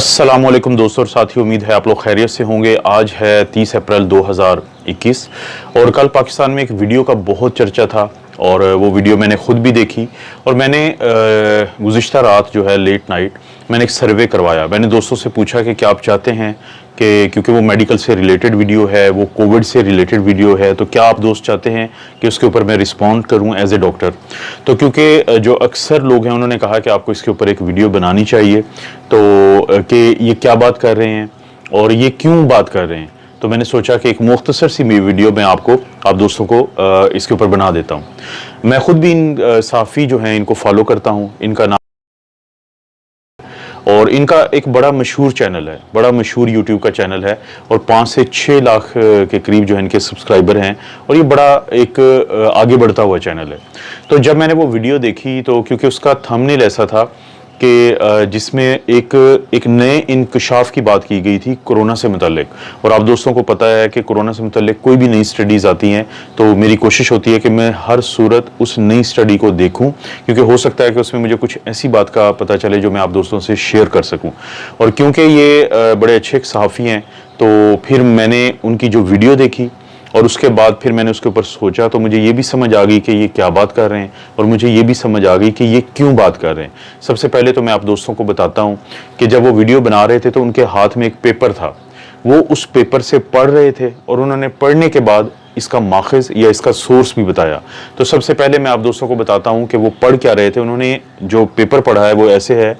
अस्सलामुअलैकुम दोस्तों और साथियों, उम्मीद है आप लोग खैरियत से होंगे। आज है 30 अप्रैल 2021 और कल पाकिस्तान में एक वीडियो का बहुत चर्चा था और वो वीडियो मैंने खुद भी देखी और मैंने गुज़िश्ता रात जो है लेट नाइट मैंने एक सर्वे करवाया। मैंने दोस्तों से पूछा कि क्या आप चाहते हैं कि क्योंकि वो मेडिकल से रिलेटेड वीडियो है, वो कोविड से रिलेटेड वीडियो है, तो क्या आप दोस्त चाहते हैं कि उसके ऊपर मैं रिस्पॉन्ड करूं एज ए डॉक्टर। तो क्योंकि जो अक्सर लोग हैं उन्होंने कहा कि आपको इसके ऊपर एक वीडियो बनानी चाहिए, तो कि ये क्या बात कर रहे हैं और ये क्यों बात कर रहे हैं। तो मैंने सोचा कि एक मुख्तसर सी वीडियो मैं आप दोस्तों को इसके ऊपर बना देता हूँ। मैं खुद भी इन साफ़ी जो हैं इनको फॉलो करता हूँ। इनका नाम और इनका एक बड़ा मशहूर चैनल है, बड़ा मशहूर यूट्यूब का चैनल है और 5 से 6 लाख के करीब जो है इनके सब्सक्राइबर हैं और ये बड़ा एक आगे बढ़ता हुआ चैनल है। तो जब मैंने वो वीडियो देखी तो क्योंकि उसका थंबनेल ऐसा था कि जिसमें एक नए इंकशाफ की बात की गई थी कोरोना से मुतल्लिक, और आप दोस्तों को पता है कि कोरोना से मुतल्लिक कोई भी नई स्टडीज़ आती हैं तो मेरी कोशिश होती है कि मैं हर सूरत उस नई स्टडी को देखूं, क्योंकि हो सकता है कि उसमें मुझे कुछ ऐसी बात का पता चले जो मैं आप दोस्तों से शेयर कर सकूं। और क्योंकि ये बड़े अच्छे एक सहाफ़ी हैं तो फिर मैंने उनकी जो वीडियो देखी और उसके बाद फिर मैंने उसके ऊपर सोचा तो मुझे ये भी समझ आ गई कि ये क्या बात कर रहे हैं और मुझे ये भी समझ आ गई कि ये क्यों बात कर रहे हैं। सबसे पहले तो मैं आप दोस्तों को बताता हूँ कि जब वो वीडियो बना रहे थे तो उनके हाथ में एक पेपर था, वो उस पेपर से पढ़ रहे थे और उन्होंने पढ़ने के बाद इसका माखज़ या इसका सोर्स भी बताया। तो सबसे पहले मैं आप दोस्तों को बताता हूँ कि वो पढ़ क्या रहे थे। उन्होंने जो पेपर पढ़ा है वो ऐसे है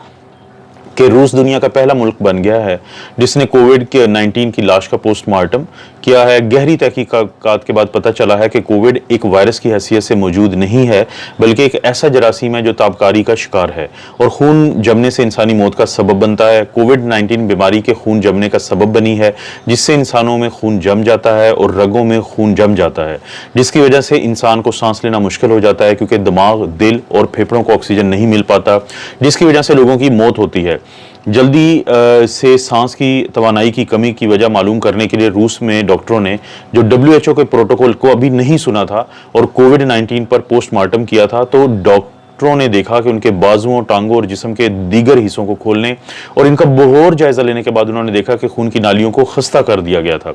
कि रूस दुनिया का पहला मुल्क बन गया है जिसने कोविड के 19 की लाश का पोस्टमार्टम किया है। गहरी तहकीकात के बाद पता चला है कि कोविड एक वायरस की हैसियत से मौजूद नहीं है, बल्कि एक ऐसा जरासीम है जो ताबकारी का शिकार है और खून जमने से इंसानी मौत का सबब बनता है। कोविड 19 बीमारी के खून जमने का सबब बनी है, जिससे इंसानों में खून जम जाता है और रगों में खून जम जाता है, जिसकी वजह से इंसान को सांस लेना मुश्किल हो जाता है क्योंकि दिमाग, दिल और फेफड़ों को ऑक्सीजन नहीं मिल पाता, जिसकी वजह से लोगों की मौत होती है। जल्दी से सांस की तवानाई की कमी की वजह मालूम करने के लिए रूस में डॉक्टरों ने जो WHO के प्रोटोकॉल को अभी नहीं सुना था और कोविड 19 पर पोस्टमार्टम किया था, तो डॉक्टरों ने देखा कि उनके बाजुओं, टांगों और जिस्म के दीगर हिस्सों को खोलने और इनका बहुत जायजा लेने के बाद उन्होंने देखा कि खून की नालियों को खस्ता कर दिया गया था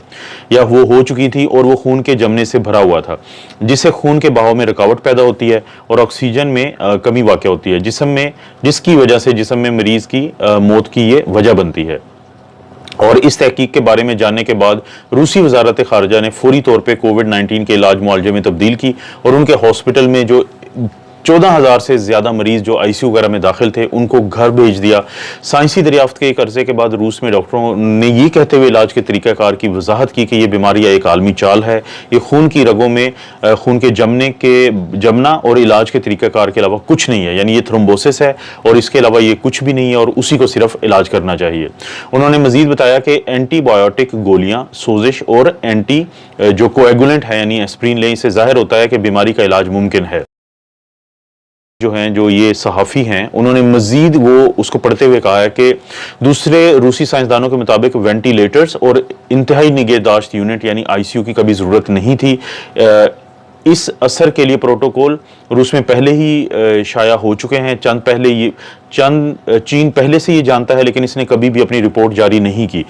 या वो हो चुकी थी और वो खून के जमने से भरा हुआ था, जिससे खून के बहाव में रुकावट पैदा होती है और ऑक्सीजन में कमी वाक़ होती है जिस्म में, जिसकी वजह से जिस्म में मरीज की मौत की ये वजह बनती है। और इस तहकीक के बारे में जानने के बाद रूसी वजारत खारजा ने फौरी तौर पर कोविड 19 के इलाज मुआलजे में तब्दील की और उनके हॉस्पिटल में जो 14,000 से ज़्यादा मरीज जो ICU वगैरह में दाखिल थे उनको घर भेज दिया। साइंसी दरियाफ्त के एक अरसे के बाद रूस में डॉक्टरों ने ये कहते हुए इलाज के तरीक़ाकार की वजाहत की कि ये बीमारी एक आलमी चाल है, ये खून की रगों में खून के जमना और इलाज के तरीक़ाकार के अलावा कुछ नहीं है, यानी ये थ्रोम्बोसिस है और इसके अलावा ये कुछ भी नहीं है और उसी को सिर्फ इलाज करना चाहिए। उन्होंने मज़ीद बताया कि एंटीबायोटिक गोलियाँ, सोजिश और एंटी जो कोएगुलेंट है यानी एस्प्रिन लें, इससे ज़ाहिर होता है कि बीमारी का इलाज मुमकिन है। जो ये सहाफ़ी हैं उन्होंने मज़ीद वो उसको पढ़ते हुए कहा है कि दूसरे रूसी साइंसदानों के मुताबिक वेंटिलेटर्स और इंतहाई निगहदाश्त यूनिट यानी ICU की कभी ज़रूरत नहीं थी। इस असर के लिए प्रोटोकॉल रूस में पहले ही शाया हो चुके हैं। चीन पहले से ये जानता है, लेकिन इसने कभी भी अपनी रिपोर्ट जारी नहीं की।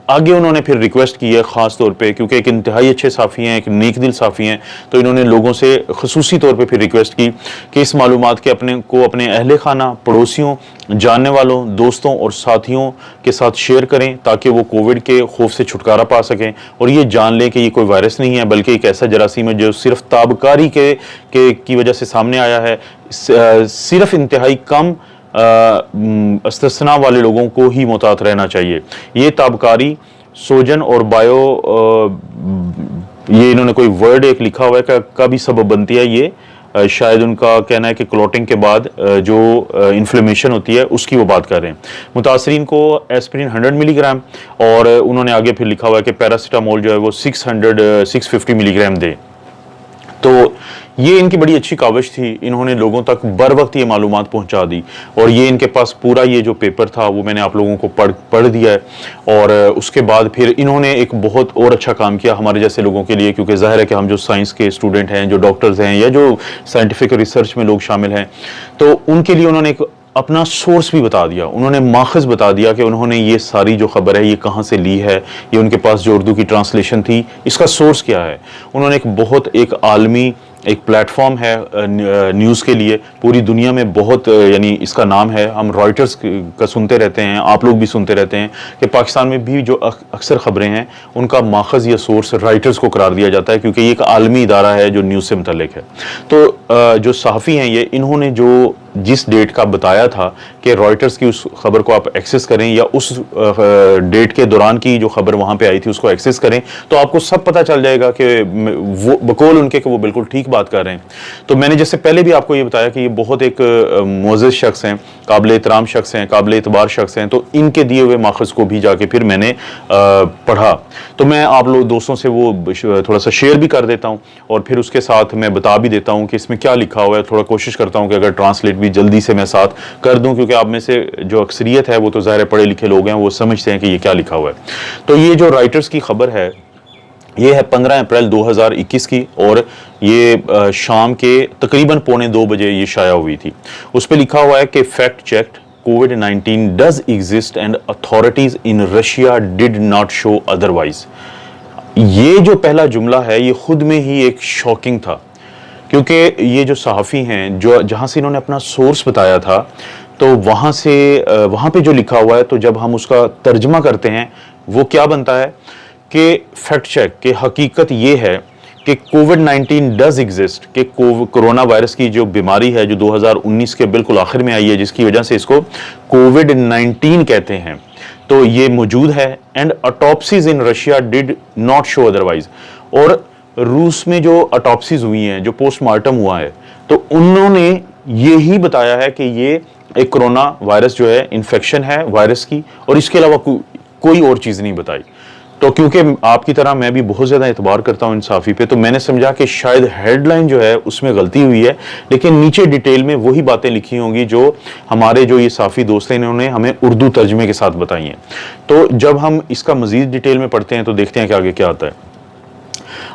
आगे उन्होंने फिर रिक्वेस्ट की है ख़ास तौर पे, क्योंकि एक इंतहाई अच्छे साफ़ी हैं, एक नेक दिल साफ़ी हैं, तो इन्होंने लोगों से ख़ुसूसी तौर पे फिर रिक्वेस्ट की कि इस मालूमात के अपने अहले खाना, पड़ोसियों, जानने वालों, दोस्तों और साथियों के साथ शेयर करें ताकि वो कोविड के खौफ से छुटकारा पा सकें और ये जान लें कि ये कोई वायरस नहीं है, बल्कि एक ऐसा जरासीम है जो सिर्फ ताबकारी की वजह से सामने आया है। सिर्फ इंतहाई कम इस्तिस्ना वाले लोगों को ही मुहतात रहना चाहिए। ये ताबकारी, सोजन और ये इन्होंने कोई वर्ड एक लिखा हुआ है का भी सबब बनती है। ये शायद उनका कहना है कि क्लॉटिंग के बाद जो इन्फ्लेमेशन होती है उसकी वो बात कर रहे हैं। मुतासरीन को एस्पिरिन 100 मिलीग्राम और उन्होंने आगे फिर लिखा हुआ है कि पैरासीटामोल जो है वो 650 मिलीग्राम दें। तो ये इनकी बड़ी अच्छी काविश थी, इन्होंने लोगों तक बर वक्त ये मालूमात पहुंचा दी और ये इनके पास पूरा ये जो पेपर था वो मैंने आप लोगों को पढ़ दिया है। और उसके बाद फिर इन्होंने एक बहुत और अच्छा काम किया हमारे जैसे लोगों के लिए, क्योंकि ज़ाहिर है कि हम जो साइंस के स्टूडेंट हैं, जो डॉक्टर्स हैं या जो साइंटिफिक रिसर्च में लोग शामिल हैं, तो उनके लिए उन्होंने एक अपना सोर्स भी बता दिया, उन्होंने माखज़ बता दिया कि उन्होंने ये सारी जो खबर है ये कहाँ से ली है, ये उनके पास जो उर्दू की ट्रांसलेशन थी इसका सोर्स क्या है। उन्होंने एक आलमी एक प्लेटफॉर्म है न्यूज़ के लिए, पूरी दुनिया में बहुत यानी इसका नाम है, हम रॉयटर्स का सुनते रहते हैं, आप लोग भी सुनते रहते हैं कि पाकिस्तान में भी जो अक्सर खबरें हैं उनका माखज़ या सोर्स राइटर्स को करार दिया जाता है, क्योंकि ये एक आलमी इदारा है जो न्यूज़ से मुतल्लिक है। तो जो सहाफ़ी हैं ये, इन्होंने जो जिस डेट का बताया था कि रॉयटर्स की उस खबर को आप एक्सेस करें या उस डेट के दौरान की जो खबर वहाँ पे आई थी उसको एक्सेस करें, तो आपको सब पता चल जाएगा कि वो बकौल उनके कि वो बिल्कुल ठीक बात कर रहे हैं। तो मैंने जैसे पहले भी आपको ये बताया कि ये बहुत एक मोअज़्ज़ज़ शख्स हैं, काबिल एहतराम शख्स हैं, काबिल एतबार शख्स हैं, तो इनके दिए हुए माखज़ को भी जाके फिर मैंने पढ़ा। तो मैं आप लोग दोस्तों से वो थोड़ा सा शेयर भी कर देता हूँ और फिर उसके साथ मैं बता भी देता हूँ कि इसमें क्या लिखा हुआ है। थोड़ा कोशिश करता हूँ कि अगर ट्रांसलेट भी जल्दी से मैं साथ कर दूं, क्योंकि आप में से जो अक्सरियत है वो तो ज़ाहिर पढ़े लिखे लोग हैं, वो समझते हैं कि ये क्या लिखा हुआ है। तो ये जो राइटर्स की खबर है ये है 15 अप्रैल 2021 की, और ये शाम के तकरीबन 1:45 बजे ये शाया हुई थी। उस पर लिखा हुआ है कि fact checked, covid does exist and authorities in Russia did not show otherwise. ये जो पहला जुमला है ये खुद में ही एक शॉकिंग था, क्योंकि ये जो सहाफ़ी हैं जो जहाँ से इन्होंने अपना सोर्स बताया था, तो वहाँ पे जो लिखा हुआ है, तो जब हम उसका तर्जमा करते हैं वो क्या बनता है कि फैक्ट चेक कि हकीकत ये है कि कोविड-19 डज एग्जिस्ट, कि कोरोना वायरस की जो बीमारी है जो 2019 के बिल्कुल आखिर में आई है, जिसकी वजह से इसको कोविड-19 कहते हैं, तो ये मौजूद है। And autopsies in Russia did not show otherwise, और रूस में जो ऑटोप्सीज हुई हैं, जो पोस्टमार्टम हुआ है, तो उन्होंने यही बताया है कि ये एक कोरोना वायरस जो है इन्फेक्शन है वायरस की, और इसके अलावा कोई और चीज़ नहीं बताई। तो क्योंकि आपकी तरह मैं भी बहुत ज़्यादा एतबार करता हूँ इंसाफी पे, तो मैंने समझा कि शायद हेडलाइन जो है उसमें गलती हुई है, लेकिन नीचे डिटेल में वही बातें लिखी होंगी जो हमारे जो ये साफ़ी दोस्त हैं इन्होंने हमें उर्दू तर्जमे के साथ बताई हैं। तो जब हम इसका मज़ीद डिटेल में पढ़ते हैं तो देखते हैं कि आगे क्या आता है।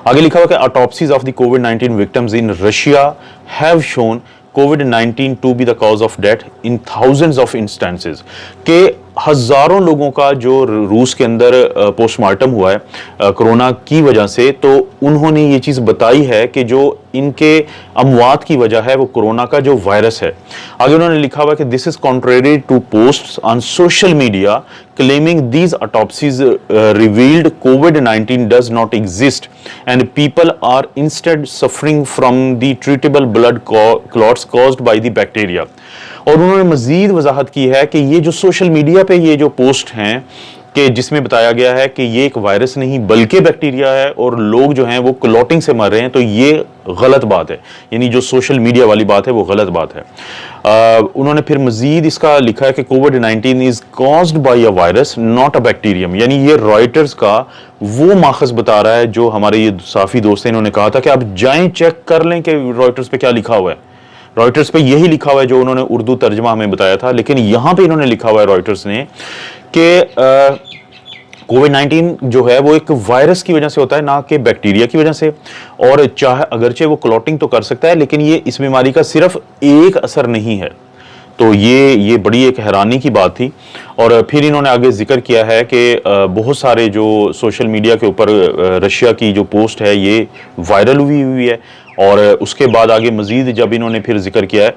आगे लिखा हुआ कि ऑटोप्सीज ऑफ द कोविड-19 victims in Russia have shown COVID-19 to be the cause of death in thousands of instances, के हजारों लोगों का जो रूस के अंदर पोस्टमार्टम हुआ है कोरोना की वजह से, तो उन्होंने ये चीज़ बताई है कि जो इनके अमवात की वजह है वो कोरोना का जो वायरस है। आगे उन्होंने लिखा हुआ कि this is contrary to posts on social media claiming these autopsies revealed COVID-19 does not exist and people are instead suffering from the treatable blood clots caused by the bacteria. और उन्होंने मजीद वजाहत की है कि ये जो सोशल मीडिया पे ये जो पोस्ट हैं कि जिसमें बताया गया है कि ये एक वायरस नहीं बल्कि बैक्टीरिया है और लोग जो हैं वो क्लॉटिंग से मर रहे हैं, तो ये गलत बात है, यानी जो सोशल मीडिया वाली बात है वो गलत बात है। उन्होंने फिर मजीद इसका लिखा है कि कोविड-19 is caused by a virus not a bacterium, यानी ये रॉयटर्स का वो माखज़ बता रहा है जो हमारे ये साफ़ी दोस्त हैं, इन्होंने कहा था कि आप जाएं चेक कर लें कि रॉयटर्स पे क्या लिखा हुआ है। रॉयटर्स पे यही लिखा हुआ है जो उन्होंने उर्दू तर्जमा हमें बताया था, लेकिन यहां पे इन्होंने लिखा हुआ है रॉयटर्स ने कि कोविड-19 जो है वो एक वायरस की वजह से होता है, ना कि बैक्टीरिया की वजह से, और चाहे अगरचे वो क्लॉटिंग तो कर सकता है लेकिन ये इस बीमारी का सिर्फ एक असर नहीं है। तो ये बड़ी एक हैरानी की बात थी। और फिर इन्होंने आगे जिक्र किया है कि बहुत सारे जो सोशल मीडिया के ऊपर रशिया की जो पोस्ट है ये वायरल हुई है, और उसके बाद आगे मजीद जब इन्होंने फिर जिक्र किया है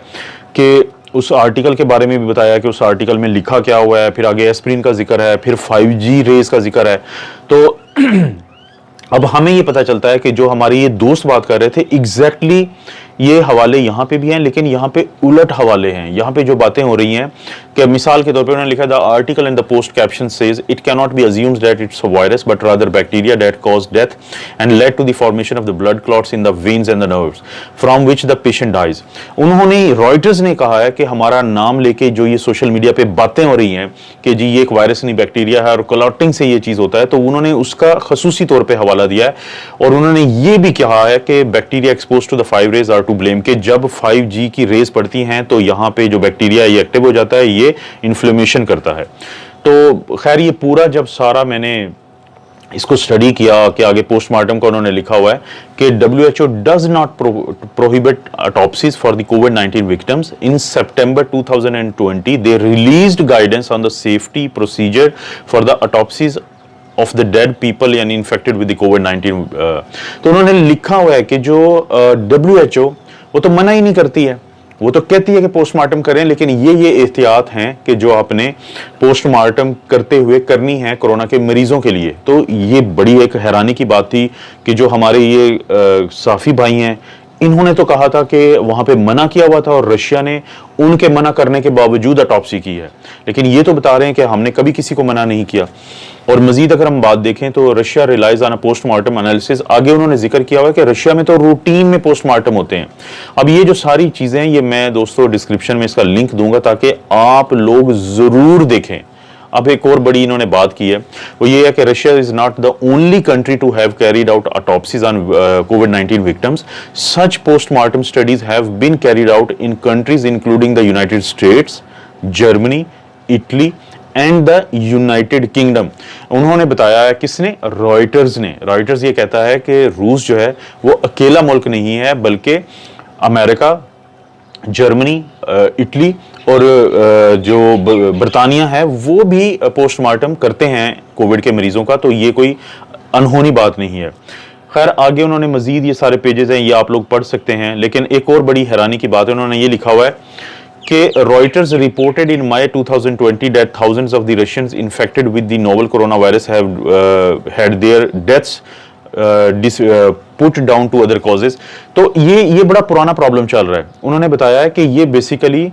कि उस आर्टिकल के बारे में भी बताया कि उस आर्टिकल में लिखा क्या हुआ है, फिर आगे एस्प्रिन का जिक्र है, फिर 5G रेस का जिक्र है। तो अब हमें ये पता चलता है कि जो हमारे ये दोस्त बात कर रहे थे एग्जैक्टली ये हवाले यहाँ पे भी हैं, लेकिन यहाँ पे उलट हवाले हैं। यहाँ पे जो बातें हो रही हैं कि मिसाल के तौर पे उन्होंने लिखा the article and the post caption says it can not be assumed that it's a virus but rather bacteria that cause death and led to the formation of the blood clots in the veins and the nerves from which the patient dies. उन्होंने Reuters ने कहा है कि हमारा नाम लेके जो ये सोशल मीडिया पे बातें हो रही हैं कि जी ये एक वायरस नहीं बैक्टीरिया है और क्लॉटिंग से ये चीज होता है, तो उन्होंने उसका खसूसी तौर पर हवाला दिया है। और उन्होंने ये भी कहा है कि bacteria exposed to the 5 rays are to blame, कि जब 5G की रेज पड़ती हैं तो यहाँ पे जो बैक्टीरिया ये एक्टिव हो जाता है, ये इन्फ्लेमेशन करता है। तो खैर ये पूरा जब सारा मैंने इसको स्टडी किया कि आगे पोस्टमार्टम का उन्होंने लिखा हुआ है कि WHO does not prohibit autopsies for the कोविड-19 victims in September 2020 they released guidance on the safety procedure for the autopsies of the dead people यानी इन्फेक्टेड विद द कोविड-19। तो उन्होंने लिखा हुआ है कि जो WHO वो तो मना ही नहीं करती है, वो तो कहती है कि पोस्टमार्टम करें, लेकिन ये एहतियात हैं कि जो आपने पोस्टमार्टम करते हुए करनी है कोरोना के मरीजों के लिए। तो ये बड़ी एक हैरानी की बात थी कि जो हमारे ये साफ़ी भाई हैं, इन्होंने तो कहा था कि वहां पे मना किया हुआ था और रशिया ने उनके मना करने के बावजूद ऑटोप्सी की है, लेकिन ये तो बता रहे हैं कि हमने कभी किसी को मना नहीं किया। और मजीद अगर हम बात देखें तो Russia relies on postmortem analysis, आगे उन्होंने जिक्र किया हुआ है कि रशिया में तो रूटीन में पोस्टमार्टम होते हैं। अब ये जो सारी चीजें हैं, ये मैं दोस्तों डिस्क्रिप्शन में इसका लिंक दूंगा ताकि आप लोग जरूर देखें। अब एक और बड़ी इन्होंने बात की है, वो ये है कि Russia is not the only country to have carried out autopsies on कोविड-19 victims. Such postmortem studies have been carried out in countries including the United States, Germany, Italy and the United Kingdom. उन्होंने बताया है, किसने? Reuters ने। Reuters ये कहता है कि रूस जो है वो अकेला मुल्क नहीं है, बल्कि अमेरिका, जर्मनी, इटली और जो बरतानिया है वो भी पोस्टमार्टम करते हैं कोविड के मरीजों का। तो ये कोई अनहोनी बात नहीं है। खैर आगे उन्होंने मजीद ये सारे पेजेस हैं, ये आप लोग पढ़ सकते हैं, लेकिन एक और बड़ी हैरानी की बात है, उन्होंने ये लिखा हुआ है कि Reuters reported in May 2020 that thousands of the Russians infected with the novel coronavirus have had their deaths put down to other causes. तो ये बड़ा पुराना प्रॉब्लम चल रहा है। उन्होंने बताया है कि ये बेसिकली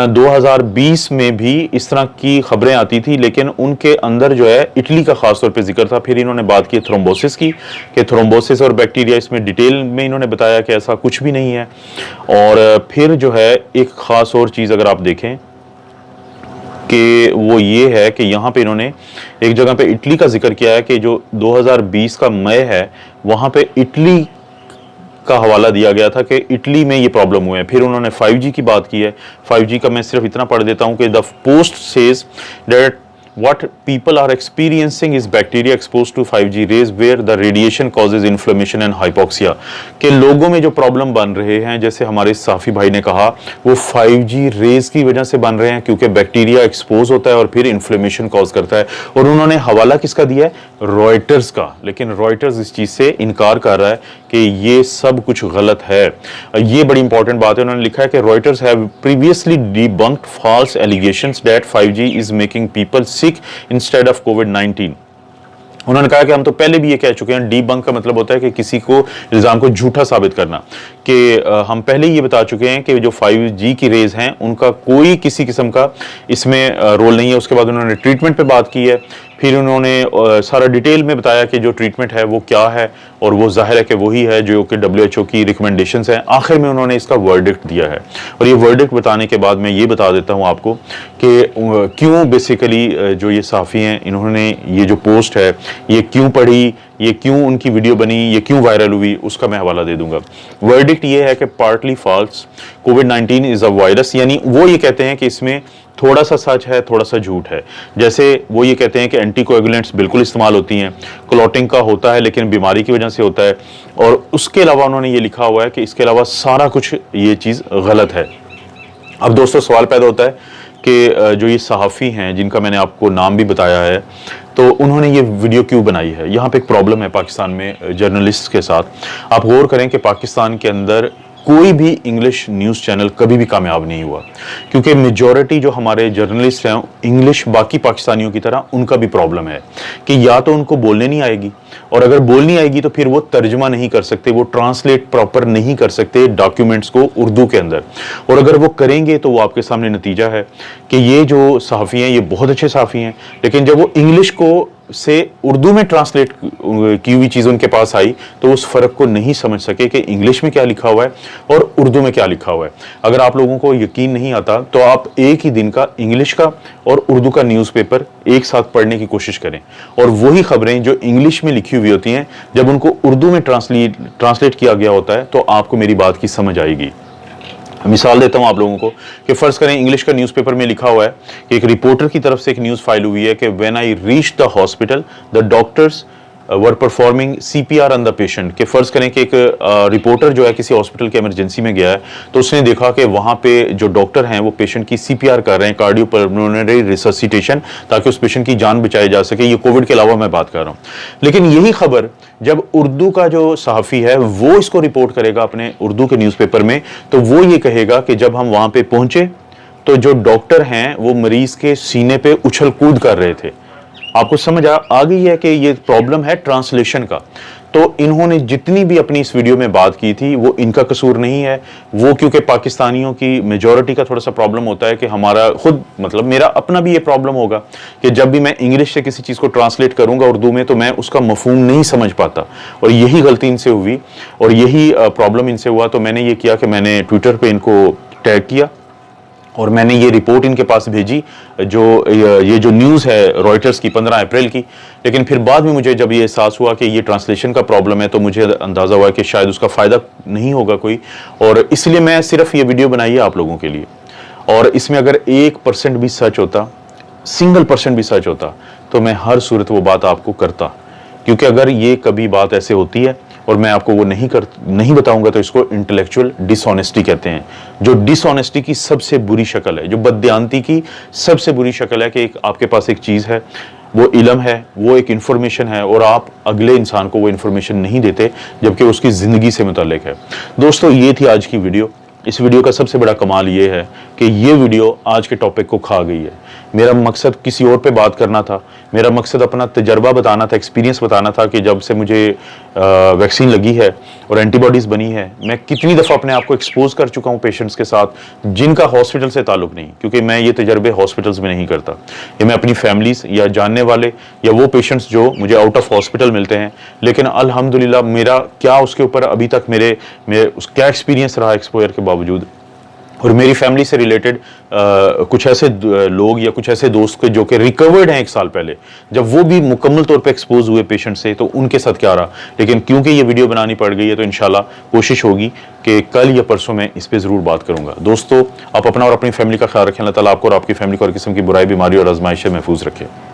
2020 में भी इस तरह की खबरें आती थी, लेकिन उनके अंदर जो है इटली का खास तौर पे जिक्र था। फिर इन्होंने बात की थ्रोम्बोसिस की, कि थ्रोम्बोसिस और बैक्टीरिया, इसमें डिटेल में इन्होंने बताया कि ऐसा कुछ भी नहीं है। और फिर जो है एक खास और चीज़ अगर आप देखें कि वो ये है कि यहाँ पे इन्होंने एक जगह पे इटली का जिक्र किया है कि जो 2020 का मई है, वहाँ पे इटली का हवाला दिया गया था कि इटली में ये प्रॉब्लम हुए हैं। फिर उन्होंने 5G की बात की है। 5G का मैं सिर्फ इतना पढ़ देता हूँ कि the post says that what people are experiencing is bacteria exposed to 5G rays where the radiation causes inflammation and hypoxia। कि लोगों में जो प्रॉब्लम बन रहे हैं, जैसे हमारे साफी भाई ने कहा, वो 5G रेज की वजह से बन रहे हैं, क्योंकि बैक्टीरिया एक्सपोज होता है और फिर इन्फ्लेमेशन कॉज करता है। और उन्होंने हवाला किसका दिया है? रॉयटर्स का। लेकिन रॉयटर्स इस चीज़ से इनकार कर रहा है कि ये सब कुछ गलत है। ये बड़ी इंपॉर्टेंट बात है। उन्होंने लिखा है कि Reuters have previously debunked false allegations that 5G is making people sick instead of COVID-19। उन्होंने कहा कि हम तो पहले भी ये कह चुके हैं, डीबंक का मतलब होता है कि किसी को इल्जाम को झूठा साबित करना, कि हम पहले ही ये बता चुके हैं कि जो 5G की रेज हैं उनका कोई किसी किस्म का इसमें रोल नहीं है। उसके बाद उन्होंने ट्रीटमेंट पे बात की है। फिर उन्होंने सारा डिटेल में बताया कि जो ट्रीटमेंट है वो क्या है, और वो जाहिर है कि वही है जो कि WHO की रिकमेंडेशंस हैं। आखिर में उन्होंने इसका वर्डिक्ट दिया है। और ये वर्डिक्ट बताने के बाद मैं ये बता देता हूँ आपको कि क्यों बेसिकली जो ये साफ़ी हैं, इन्होंने ये जो पोस्ट है ये क्यों पढ़ी, ये क्यों उनकी वीडियो बनी, ये क्यों वायरल हुई, उसका मैं हवाला दे दूंगा। वर्डिक्ट ये है कि पार्टली फॉल्स, कोविड-19 इज़ अ वायरस, यानी वो ये कहते हैं कि इसमें थोड़ा सा सच है, थोड़ा सा झूठ है। जैसे वो ये कहते हैं कि एंटीकोएगुलेंट्स बिल्कुल इस्तेमाल होती हैं, क्लॉटिंग का होता है लेकिन बीमारी की वजह से होता है। और उसके अलावा उन्होंने ये लिखा हुआ है कि इसके अलावा सारा कुछ ये चीज़ गलत है। अब दोस्तों सवाल पैदा होता है कि जो ये सहाफ़ी हैं जिनका मैंने आपको नाम भी बताया है, तो उन्होंने ये वीडियो क्यों बनाई है। यहाँ पे एक प्रॉब्लम है पाकिस्तान में जर्नलिस्ट के साथ। आप गौर करें कि पाकिस्तान के अंदर कोई भी इंग्लिश न्यूज़ चैनल कभी भी कामयाब नहीं हुआ, क्योंकि मेजॉरिटी जो हमारे जर्नलिस्ट हैं इंग्लिश बाकी पाकिस्तानियों की तरह उनका भी प्रॉब्लम है कि या तो उनको बोलने नहीं आएगी, और अगर बोलनी आएगी तो फिर वो तर्जमा नहीं कर सकते, वो ट्रांसलेट प्रॉपर नहीं कर सकते डॉक्यूमेंट्स को उर्दू के अंदर। और अगर वो करेंगे तो वो आपके सामने नतीजा है कि ये जो सहाफ़ी हैं ये बहुत अच्छे सहाफ़ी हैं, लेकिन जब वो इंग्लिश को से उर्दू में ट्रांसलेट की हुई चीज़ उनके पास आई तो उस फ़र्क को नहीं समझ सके कि इंग्लिश में क्या लिखा हुआ है और उर्दू में क्या लिखा हुआ है। अगर आप लोगों को यकीन नहीं आता तो आप एक ही दिन का इंग्लिश का और उर्दू का न्यूज़पेपर एक साथ पढ़ने की कोशिश करें, और वही खबरें जो इंग्लिश में लिखी हुई होती हैं जब उनको उर्दू में ट्रांसलेट किया गया होता है तो आपको मेरी बात की समझ आएगी। मिसाल देता हूं आप लोगों को कि फर्ज करें इंग्लिश का न्यूज़पेपर में लिखा हुआ है कि एक रिपोर्टर की तरफ से एक न्यूज़ फाइल हुई है कि when I reach the hospital the doctors were performing CPR on the patient. के फ़र्ज़ करें कि एक रिपोर्टर जो है किसी हॉस्पिटल के इमरजेंसी में गया है, तो उसने देखा कि वहाँ पे जो डॉक्टर हैं वो पेशेंट की CPR कर रहे हैं, कार्डियोपल्मोनरी रिससिटेशन, ताकि उस पेशेंट की जान बचाई जा सके। ये कोविड के अलावा मैं बात कर रहा हूँ। लेकिन यही खबर जब उर्दू का जो सहाफ़ी है वो इसको रिपोर्ट करेगा अपने उर्दू के न्यूज़पेपर में, तो वो ये कहेगा कि जब हम वहाँ पे पहुँचे तो जो डॉक्टर हैं वो मरीज के सीने पे उछल कूद कर रहे थे। आपको समझ आ गई है कि ये प्रॉब्लम है ट्रांसलेशन का। तो इन्होंने जितनी भी अपनी इस वीडियो में बात की थी वो इनका कसूर नहीं है। वो क्योंकि पाकिस्तानियों की मेजॉरिटी का थोड़ा सा प्रॉब्लम होता है कि हमारा खुद मतलब मेरा अपना भी ये प्रॉब्लम होगा कि जब भी मैं इंग्लिश से किसी चीज़ को ट्रांसलेट करूंगा उर्दू में तो मैं उसका मफहूम नहीं समझ पाता, और यही गलती इनसे हुई और यही प्रॉब्लम इनसे हुआ। तो मैंने ये किया कि मैंने ट्विटर पर इनको टैग किया और मैंने ये रिपोर्ट इनके पास भेजी, जो ये जो न्यूज़ है रॉयटर्स की 15 अप्रैल की। लेकिन फिर बाद में मुझे जब ये एहसास हुआ कि ये ट्रांसलेशन का प्रॉब्लम है तो मुझे अंदाज़ा हुआ कि शायद उसका फ़ायदा नहीं होगा कोई, और इसलिए मैं सिर्फ ये वीडियो बनाई है आप लोगों के लिए। और इसमें अगर 1% भी सच होता, सिंगल % भी सच होता, तो मैं हर सूरत वो बात आपको करता, क्योंकि अगर ये कभी बात ऐसे होती है और मैं आपको वो नहीं बताऊंगा तो इसको इंटेलेक्चुअल डिसऑनेस्टी कहते हैं। जो डिसऑनेस्टी की सबसे बुरी शक्ल है, जो बददियानती की सबसे बुरी शक्ल है कि आपके पास एक चीज़ है, वो इल्म है, वो एक इन्फॉर्मेशन है और आप अगले इंसान को वो इन्फॉर्मेशन नहीं देते जबकि उसकी ज़िंदगी से मुताल्लिक है। दोस्तों, ये थी आज की वीडियो। इस वीडियो का सबसे बड़ा कमाल ये है कि ये वीडियो आज के टॉपिक को खा गई है। मेरा मकसद किसी और पे बात करना था, मेरा मकसद अपना तजर्बा बताना था, एक्सपीरियंस बताना था कि जब से मुझे वैक्सीन लगी है और एंटीबॉडीज़ बनी है, मैं कितनी दफ़ा अपने आप को एक्सपोज कर चुका हूँ पेशेंट्स के साथ जिनका हॉस्पिटल से ताल्लुक़ नहीं, क्योंकि मैं ये तजर्बे हॉस्पिटल्स में नहीं करता। ये मैं अपनी फैमिलीज़ या जानने वाले या वो पेशेंट्स जो मुझे आउट ऑफ हॉस्पिटल मिलते हैं, लेकिन अल्हम्दुलिल्लाह मेरा क्या उसके ऊपर अभी तक मेरे क्या एक्सपीरियंस रहा एक्सपोजर के बावजूद, और मेरी फैमिली से रिलेटेड कुछ ऐसे लोग या कुछ ऐसे दोस्त के जो कि रिकवर्ड हैं 1 साल पहले, जब वो भी मुकम्मल तौर पे एक्सपोज हुए पेशेंट से, तो उनके साथ क्या रहा। लेकिन क्योंकि ये वीडियो बनानी पड़ गई है तो इंशाल्लाह कोशिश होगी कि कल या परसों मैं इस पर ज़रूर बात करूँगा। दोस्तों, आप अपना और अपनी फैमिली का ख्याल रखें। अल्लाह ताला आपको और आपकी फैमिली को हर किस्म की बुराई, बीमारी और आजमाइश से महफूज रखे।